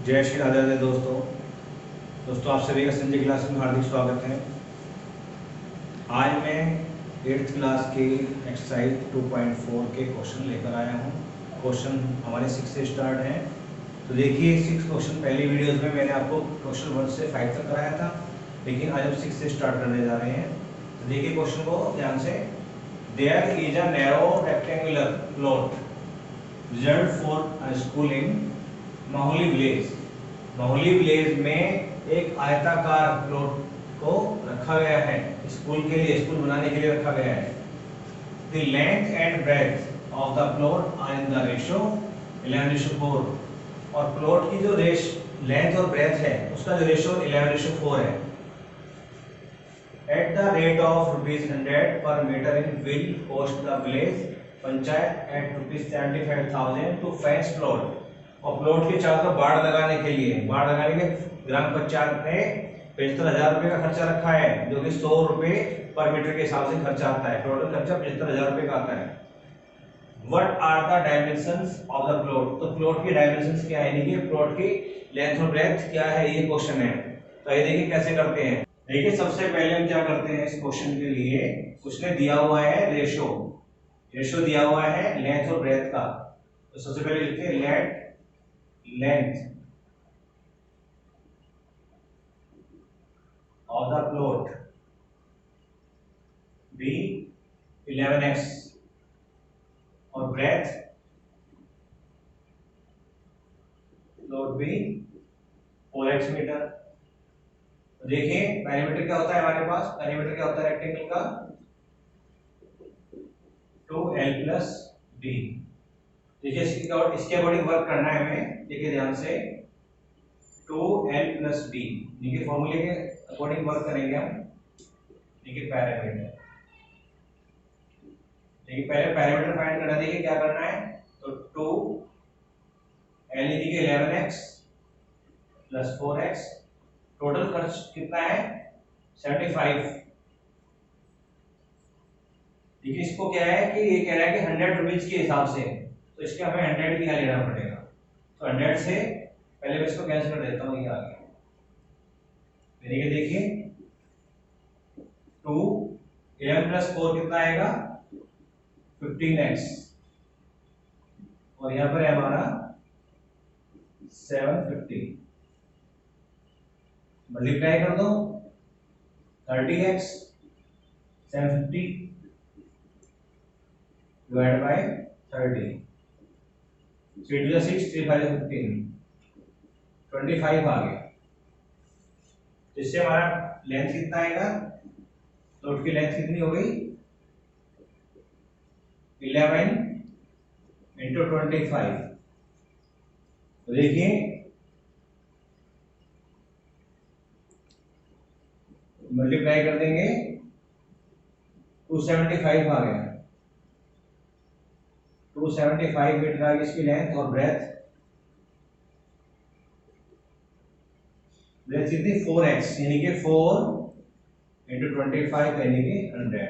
जय श्री राधे राधे दोस्तों आप सभी का संजय क्लास में हार्दिक स्वागत है। आज मैं 8th क्लास के एक्सरसाइज 2.4 के क्वेश्चन लेकर आया हूँ। क्वेश्चन हमारे 6 से स्टार्ट हैं। तो देखिए 6 क्वेश्चन पहली वीडियोस में मैंने आपको क्वेश्चन 1 से 5 तक कराया था, लेकिन आज हम 6 से स्टार्ट करने जा रहे हैं। तो देखिए क्वेश्चन को ध्यान से। There is a narrow rectangular plot reserved for a school in Mahauli village. Mahauli village में एक आयताकार प्लॉट को रखा गया है, स्कूल के लिए, स्कूल बनाने के लिए रखा गया है। The length and breadth of the plot are in the ratio 11:4 और प्लॉट की जो लेंथ और ब्रेड्थ है उसका जो रेशियो 11:4 है। At the rate of ₹100 per metre in will cost the village panchayat at ₹75,000 to fence plot. और प्लॉट के चारों तरफ बाड़ लगाने के ग्राम पंचायत ने 75,000 रुपये का खर्चा रखा है, जो कि 100 रुपये पर मीटर के हिसाब से खर्चा आता है। टोटल खर्चा 75,000 रुपये का आता है। What are the dimensions of the plot. तो प्लॉट की डायमेंशंस क्या है, यानी कि प्लॉट की लेंथ और ब्रेड्थ क्या है, ये क्वेश्चन है। तो ये देखिए कैसे करते हैं। देखिए सबसे पहले हम क्या करते हैं इस क्वेश्चन के लिए, उसने दिया हुआ है रेशियो दिया हुआ है लेंथ और ब्रेड्थ का। तो सबसे पहले लिखते हैं late length of the plot be 11x और breadth plot be 4x metre. देखिए पेरीमीटर क्या होता है हमारे पास, पेरीमीटर क्या होता है रेक्टेंगल का 2l + b। देखिए इसके अकॉर्डिंग वर्क करना है हमें। देखिए ध्यान से 2l + b, देखिए फॉर्मूले के अकॉर्डिंग वर्क करेंगे हम। देखिए पैरामीटर, देखिए पहले पैरामीटर फाइंड करना। देखिए क्या करना है, तो 2 l देखिए 11x + 4x, टोटल खर्च कितना है 75। देखिए इसको क्या है कि ये कह रहा है कि 100 रुपीज के हिसाब से, तो इसके हमें 100 भी यहाँ लेना पड़ेगा। तो 100 से पहले मैं इसको कैंसिल कर देता हूँ, ये आ गया। देखिए 2 11 + 4 कितना आएगा 15x, और यहाँ पर है हमारा 750। मल्टीप्लाई कर दो 30x 750 डिवाइड बाय 30, 3 2 6 3 5 15, 25 आ गया। इससे हमारा लेंथ कितना आएगा, प्लॉट की लेंथ कितनी हो गई 11 × 25। तो देखिए मल्टीप्लाई कर देंगे 275 आ गया। 275 मीटर आ गई इसकी लेंथ, और ब्रेथ कितनी 4x, यानी कि 4 × 25 यानी कि 100।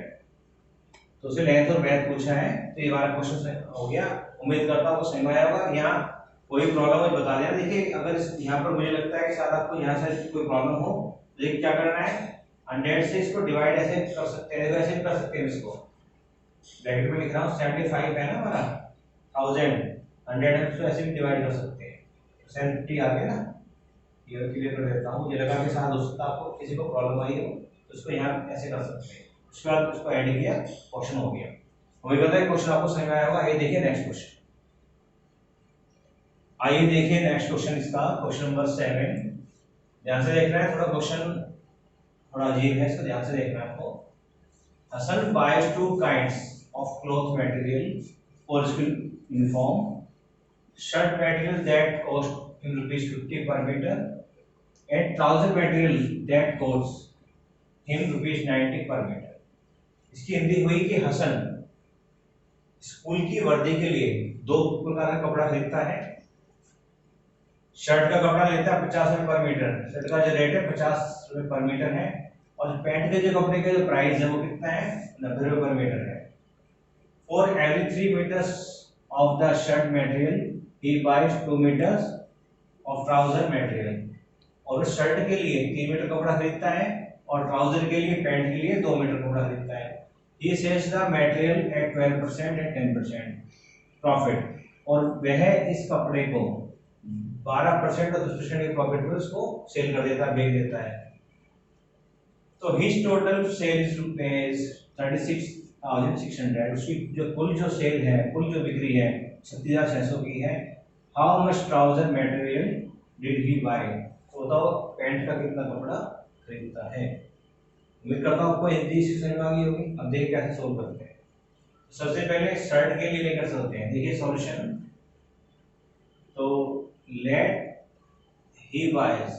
तो उसे लेंथ और ब्रेथ पूछा है। तो ये हमारा क्वेश्चन हो गया। उम्मीद करता हूँ आपको समझ में आया होगा। यहाँ कोई प्रॉब्लम है बता देना। देखिए अगर यहाँ पर मुझे लगता है कि शायद आपको यहाँ से कोई प्रॉब्लम हो, देखिए क्या करना है, 100 से इसको डिवाइड ऐसे कर सकते हैं, ऐसे कर सकते हैं। इसको ब्रैकेट में लिख रहा हूँ 75 है ना हमारा 1000, 100 है तो ऐसे भी डिवाइड कर सकते हैं। 750 आ गया ना, ये क्लियर कर देता हूँ। मुझे लगा कि शायद हो सकता है आपको किसी को प्रॉब्लम आई हो, तो इसको यहाँ ऐसे कर सकते हैं। उसके बाद उसको ऐड किया, क्वेश्चन हो गया। मुझे पता है क्वेश्चन आपको समझ में आया होगा। ये देखिए नेक्स्ट क्वेश्चन। आइए देखिए नेक्स्ट क्वेश्चन इसका, क्वेश्चन नंबर 7। ध्यान से देखना है, थोड़ा क्वेश्चन थोड़ा अजीब है, इसको ध्यान से देखना है आपको। Hasan buys 2 kinds of cloth material for school uniform. Shirt material that cost him ₹50 per meter and trouser material that costs him ₹90 per meter. इसकी हिंदी हुई कि हसन स्कूल की वर्दी के लिए 2 प्रकार का कपड़ा खरीदता है। शर्ट का कपड़ा लेता है 50 रुपए पर मीटर, शर्ट का जो रेट है 50 रुपए पर मीटर है, और पैंट के जो कपड़े का जो प्राइस है वो कितना है 90 रुपए पर मीटर है। For every 3 meters of the shirt material he buys 2 meters of trouser material. और शर्ट के लिए 3 मीटर कपड़ा खरीदता है और ट्राउजर के लिए, पैंट के लिए 2 मीटर कपड़ा खरीदता है। He sells the material at 12% and 10% profit, और वह इस कपड़े को 12% और 10% के प्रॉफिट पर उसको सेल कर देता है, बेच देता है। तो his total sales is 36,600, उसकी जो सेल है, कुल जो बिक्री है 36,600 की है। How much trouser material did he buy, तो बताओ पैंट का कितना कपड़ा खरीदता है। उम्मीद करता हूँ आपको हिंदी समझ में आ गई होगी। अब देखिए कैसे सोल्व करते हैं। सबसे पहले शर्ट के लिए लेकर चलते हैं, देखिए सॉल्यूशन। तो let he buys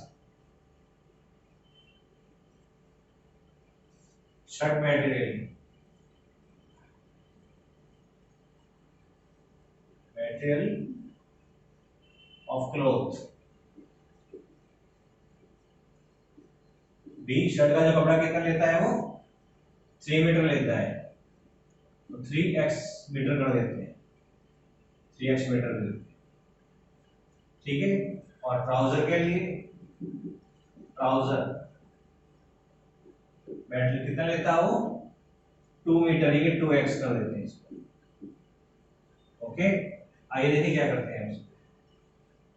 shirt material of cloth. Be, shirt का जो कपड़ा कितना लेता है वो 3 मीटर लेता है, तो 3x मीटर कर देते हैं, 3x मीटर कर देते हैं, ठीक है। और ट्राउजर के लिए, ट्राउजर मटेरियल कितना लेता है वो 2 मीटर, ये 2x कर देते हैं इसको, ओके। आइए देखिए क्या करते हैं इसको।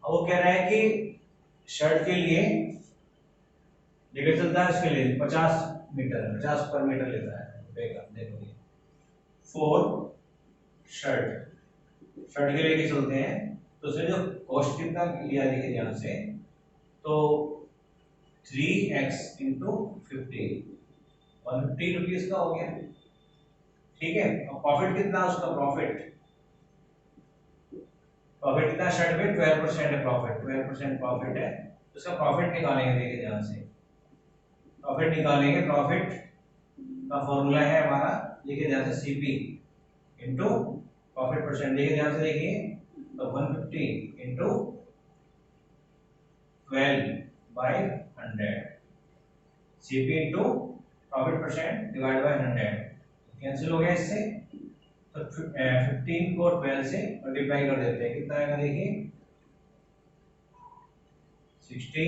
अब वो कह रहा है कि शर्ट के लिए लेकर चलता है, इसके लिए 50 मीटर, 50 पर मीटर लेता है रुपए का। देखो ये 4 शर्ट के लेके चलते हैं, तो उसने जो कॉस्ट कितना लिया देखिए ध्यान से, तो 3x इंटू 50, 150 रुपीज का हो गया, ठीक है। अब प्रॉफिट कितना उसका, प्रॉफिट कितना शर्ट पे 12% है प्रॉफिट, 12% प्रॉफिट है, तो उसका प्रॉफिट निकालेंगे, देखिए ध्यान से प्रॉफिट निकालेंगे। प्रॉफिट का फॉर्मूला है हमारा, देखिए ध्यान से सीपी इनटू प्रॉफिट परसेंट, देखिए ध्यान से देखिए, तो 150 into 12/100, CP into profit percent divide by 100, cancel हो गया इससे। तो 15 को 12 से मल्टीप्लाई कर देते हैं, कितना आएगा देखिए 16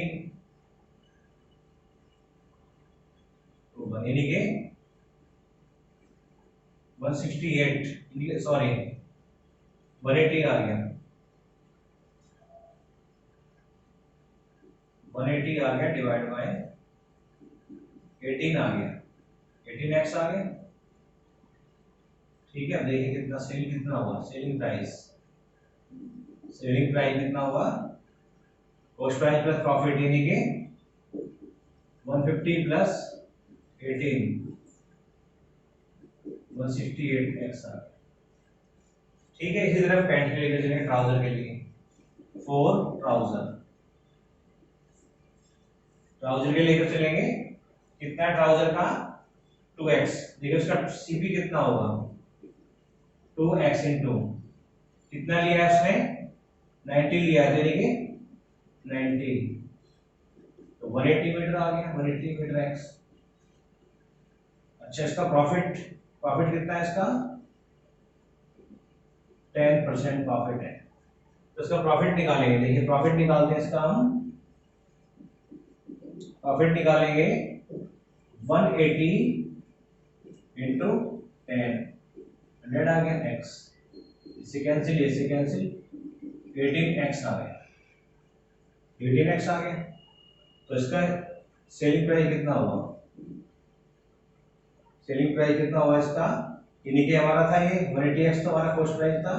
तो बनेगी के 168, सॉरी 180 आ गया, 180 आ गया डिवाइड बाय 18 आ गया, 18x आ गया, ठीक है। अब देखिए कितना सेल कितना हुआ, सेलिंग प्राइस कितना हुआ, कॉस्ट प्राइस प्लस प्रॉफिट यानी कि 150 प्लस 18 168x आ गया, ठीक है। इसी तरह पैंट के लिए चलेंगे, ट्राउजर के लिए 4 ट्राउजर के लेकर चलेंगे, कितना ट्राउजर का 2x, देखिए उसका सीपी कितना होगा 2x इंटू कितना लिया है उसने 90 लिया है, यानी कि 90, तो 180 मीटर आ गया, 180 मीटर x। अच्छा, इसका प्रॉफिट कितना है इसका 10% प्रॉफिट है, तो इसका प्रॉफिट निकालेंगे, देखिए प्रॉफिट निकालते हैं इसका हम, प्रॉफिट निकालेंगे 180 इंटू 10, 100 आ गया x, इससे कैंसिल 18x आ गया, 18x आ गया। तो इसका सेलिंग प्राइस कितना हुआ, इसका, यानी कि हमारा था ये 180x, तो हमारा कॉस्ट प्राइस था,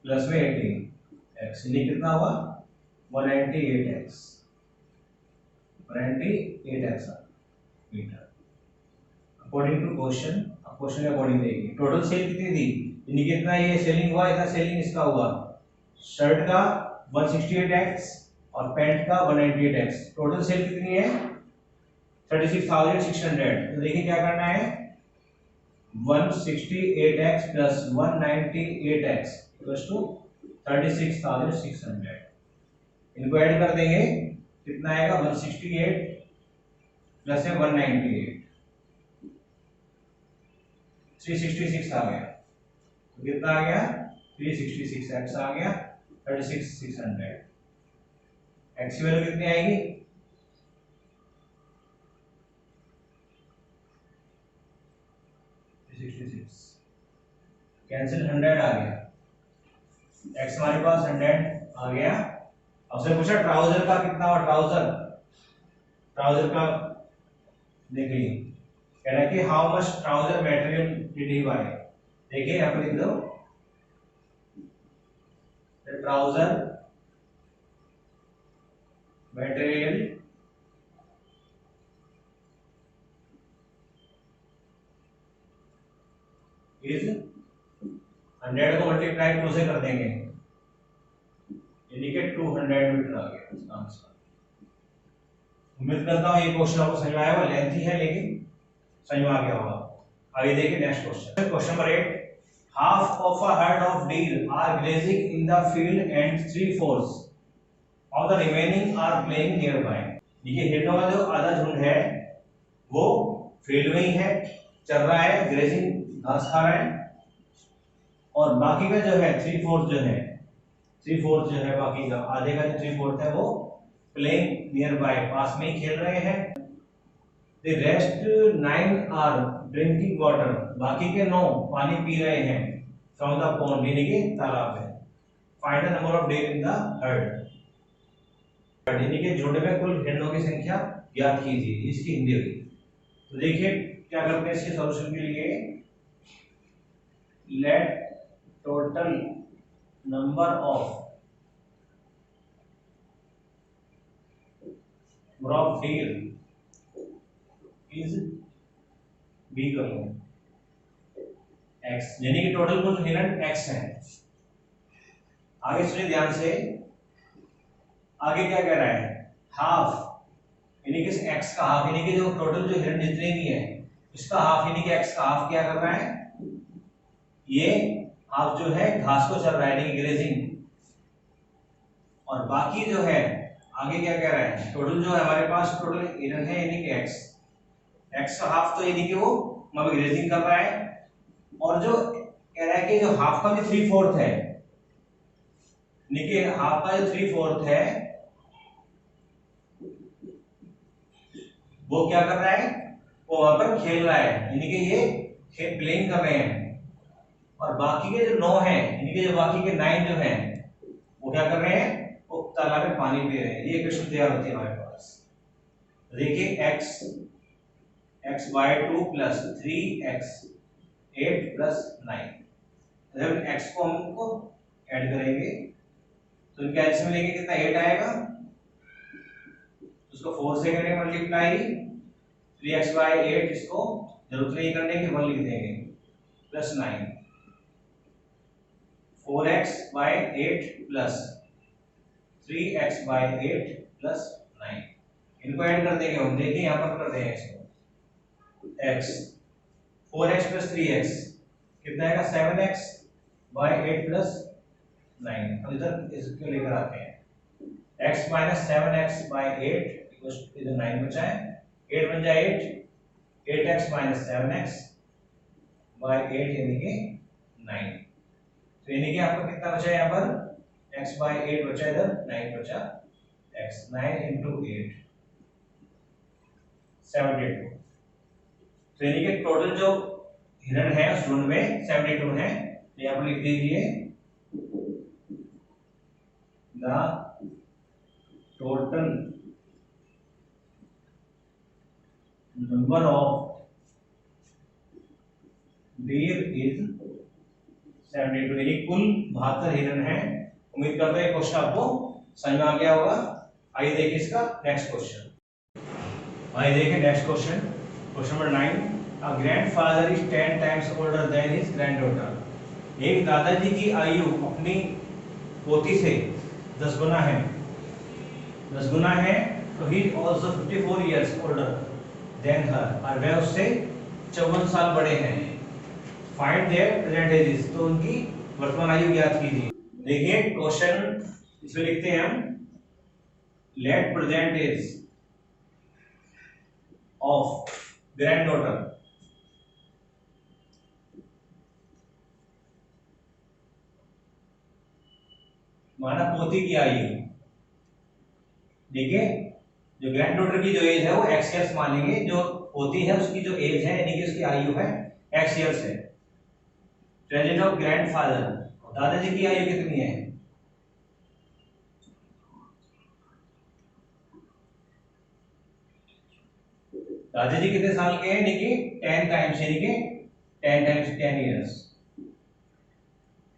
प्लस में 18x, यानी कितना हुआ 198x metre according to question. अब क्वेश्चन के अकॉर्डिंग देखिए टोटल सेल कितनी थी, यानी कितना ये सेलिंग हुआ, इतना सेलिंग इसका हुआ, शर्ट का 168x और पैंट का 198x, टोटल सेल कितनी है 36,600। तो देखिए क्या करना है, 168x plus 198x equals to 36,600, इनको ऐड कर देंगे, कितना आएगा 168 प्लस है 198, 366 आ गया, तो कितना आ गया 366x आ गया 36,600। एक्स की वैल्यू कितनी आएगी? 66 कैंसिल 100 आ गया, एक्स हमारे पास 100 आ गया। अब से पूछा ट्राउजर का कितना हुआ, ट्राउजर ट्राउजर का देखिए कह रहा है कि how much trouser material did he buy. देखिए यहां पर लिख दो ट्राउजर मटेरियल इज 100 को मल्टीप्लाई 2 से कर देंगे, यानी कि 200 मीटर आ गया इसका आंसर। उम्मीद करता हूं ये क्वेश्चन आपको समझ में आया होगा, लेंथी है लेकिन समझ में आ गया होगा। आगे देखिए next question, question number 8, half of a herd of deer are grazing in the field and 3/4 of the remaining are playing nearby। देखिए हिरणों का जो आधा झुंड है वो फील्ड में ही है, चल रहा है, ग्रेजिंग घास खा रहा है, और बाकी का जो है 3/4 जो है 3/4 जो है बाकी का आधे का जो 3/4 है वो प्लेइंग नियर बाय, पास में ही खेल रहे हैं। The rest 9 are drinking water, बाकी के 9 पानी पी रहे हैं from the pond, यानी कि तालाब में। Find the number of deer in the herd, यानी कि झुंड में कुल हिरणों की संख्या ज्ञात कीजिए, इसकी हिंदी होगी। तो देखिए क्या करते हैं इसके सॉल्यूशन के लिए, let total number of deer is be कर लो x, यानी कि टोटल कुल हिरण x है। आगे सुनिए ध्यान से, आगे क्या कह रहा है, हाफ यानी कि x का हाफ, यानी कि जो टोटल जो हिरण जितने भी है इसका हाफ, यानी कि x का हाफ क्या कर रहा है, ये हाफ जो है घास को चल रहा है यानी कि ग्रेजिंग, और बाकी जो है आगे क्या कह रहा है, टोटल जो है हमारे पास टोटल हिरण है यानी कि x का हाफ तो यानी कि वो मतलब ग्रेजिंग कर रहा है, और जो कह रहा है कि जो हाफ का भी 3/4 है, यानी कि हाफ का जो 3/4 है वो क्या कर रहा है, वो वहां पर खेल रहा है, यानी कि ये खेल प्लेइंग कर रहे हैं, और बाकी के जो 9 हैं यानी कि जो बाकी के 9 जो हैं वो क्या कर रहे हैं, वो तालाब में पानी पी रहे हैं। ये क्वेश्चन तैयार होती है हमारे पास। तो देखिए x/2 + 3x 8 + 9, जब x को हमको ऐड करेंगे तो इनके एच में लेंगे कितना 8 आएगा, उसको 4 से करेंगे मल्टीप्लाई, 3x/8 इसको जरूरत नहीं करने की 1 लिख देंगे प्लस 9, 4x/8 + 3x/8 + 9, इनको ऐड कर देंगे हम। देखिए यहां पर कर देंगे इसको x 4x + 3x कितना आएगा 7x/8 + 9। अब इधर इसको लेकर आते हैं, x - 7x/8 इधर 9 बचा है, 8 बन जाए 8x - 7x/8 यानी कि 9। तो यानी कि आपका कितना बचा है यहाँ पर, x/8 बचा, इधर 9 बचा, x 9 × 8 72। तो यानी कि टोटल जो हिरण है उस झुंड में 72 है, तो यहाँ पर लिख दीजिए the total number of deer is 72, यानी कुल 72 हिरण है। उम्मीद करता हूं ये क्वेश्चन आपको समझ में आ गया होगा। आइए देखिए इसका नेक्स्ट क्वेश्चन, आइए देखिए next question, question number 9, a grandfather is 10 times older than his granddaughter. एक दादाजी की आयु अपनी पोती से 10 गुना है, 10 गुना है, तो he is also 54 years older than her, और वह उससे 54 साल बड़े हैं। फाइंड देयर प्रेजेंट एजेस, तो उनकी वर्तमान आयु ज्ञात कीजिए। देखिए क्वेश्चन इसमें लिखते हैं हम, let present age of granddaughter, माना पोती की आयु, ठीक है। जो ग्रैंड डॉटर की जो एज है वो एक्स ईयर्स मानेंगे, जो होती है उसकी जो एज है यानी कि उसकी आयु है एक्स ईयर्स है। प्रेजेंट ऑफ ग्रैंडफादर, दादाजी की आयु कितनी है? दादाजी कितने साल के हैं? यानी कि 10 टाइम्स, यानी कि 10 टाइम्स 10 ईयर्स,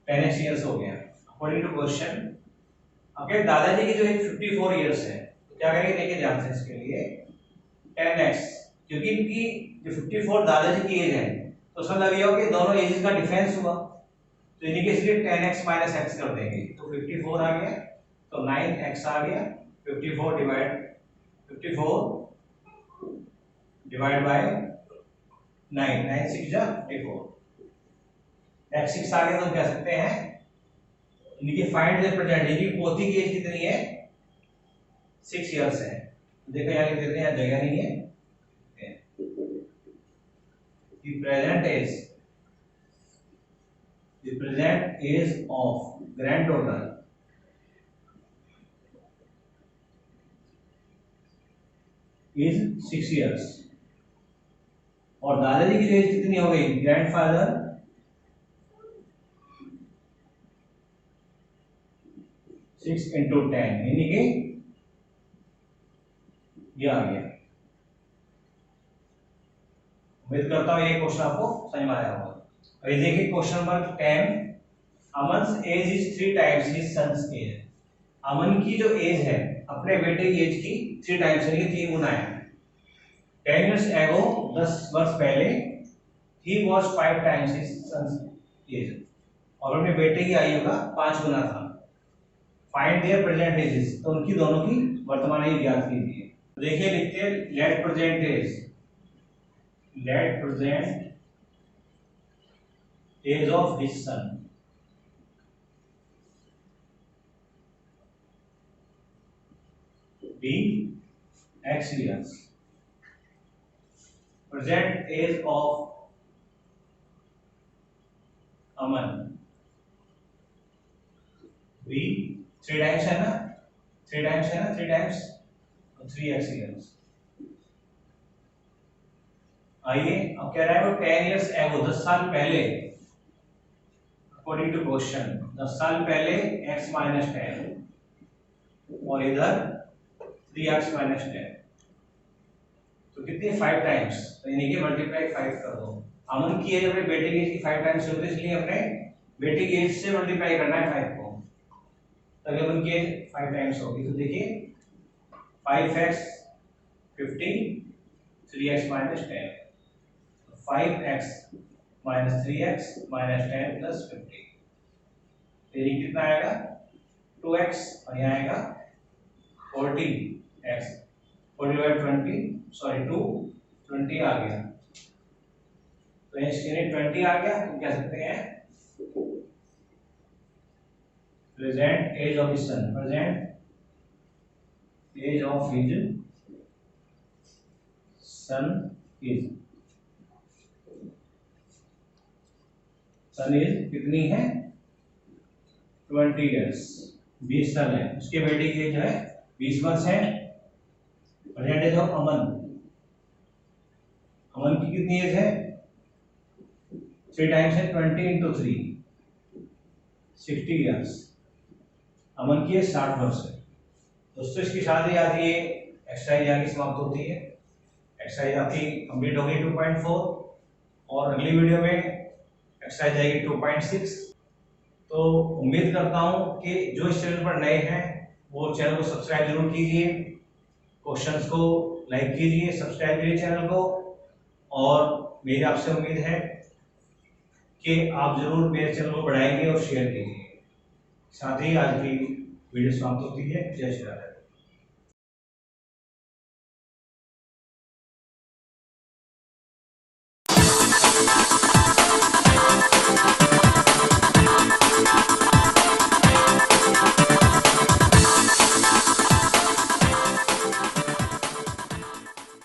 10x ईयर्स हो गया अकॉर्डिंग टू क्वेश्चन। अब क्या दादाजी की जो एज 54 ईयर्स है, तो क्या करेंगे देखिए ध्यान से इसके लिए 10x, क्योंकि इनकी जो 54 दादाजी की एज है तो उसमें लग गया हो कि दोनों एजेस का डिफरेंस हुआ, तो इन्हीं के इसलिए 10x माइनस x कर देंगे, तो 54 आ गया, तो 9x आ गया। 54 डिवाइड बाय 9, 9 6 जा 54, x 6 आ गया, तो कह सकते हैं इनकी फाइंड द प्रेजेंट, इनकी पोती की एज कितनी है? 6 इयर्स है। देखो यहाँ लिख देते हैं, यहाँ जगह नहीं है। The present age of granddaughter is 6 years, और दादाजी की एज कितनी हो गई? ग्रैंडफादर 6 into 10 यानी कि ये आ गया। उम्मीद करता हूँ ये क्वेश्चन आपको समझ में आया होगा। अभी देखिए question number 10, Aman's age is 3 times his son's age. Aman की जो एज है अपने बेटे की एज की 3 टाइम्स यानी कि 3 गुना है। 10 years ago, 10 वर्ष पहले, he was 5 times his son's age, और अपने बेटे की आयु का 5 गुना था। फाइंड देयर प्रेजेंट एजेस, तो उनकी दोनों की वर्तमान आयु ज्ञात कीजिए। देखिए लिखते हैं let present age of his son be x years, present age of Aman be 3 times है ना, 3 टाइम्स 3x years। आइए अब कह रहा है वो 10 years ago, 10 साल पहले, अकॉर्डिंग टू क्वेश्चन 10 साल पहले x माइनस 10 और इधर 3x माइनस 10, तो कितनी 5 टाइम्स, तो यानी कि मल्टीप्लाई 5 कर दो। अमन की एज अपने बेटे की एज की 5 टाइम्स होती है, इसलिए अपने बेटे की एज से मल्टीप्लाई करना है 5 को, तभी अमन की एज 5 टाइम्स होगी। तो देखिए 5x 50, 3x minus 10, 5x minus 3x minus 10 plus 50, यानी कितना आएगा 2x, और यहाँ आएगा 40x, 40 बाई 20 सॉरी 20 आ गया, तो इसके 20 आ गया, तो कह सकते हैं present age of his son, son is कितनी है 20 इयर्स, 20 साल है, उसके बेटे की एज है 20 वर्ष है। प्रेजेंट एज ऑफ अमन की कितनी एज है? 3 टाइम्स है 20 into 3 60 इयर्स, अमन की एज 60 वर्ष है। दोस्तों इसके साथ ही आज ये एक्सरसाइज यहाँ की समाप्त होती है। एक्सरसाइज आपकी कंप्लीट हो गई 2.4, और अगली वीडियो में एक्सरसाइज आएगी 2.6। तो उम्मीद करता हूँ कि जो इस चैनल पर नए हैं वो चैनल को सब्सक्राइब जरूर कीजिए, क्वेश्चंस को लाइक कीजिए, सब्सक्राइब कीजिए चैनल को, और मेरी आपसे उम्मीद है कि आप जरूर मेरे चैनल को बढ़ाएंगे और शेयर कीजिए। साथ ही आज की वीडियो समाप्त होती है। जय श्री राम।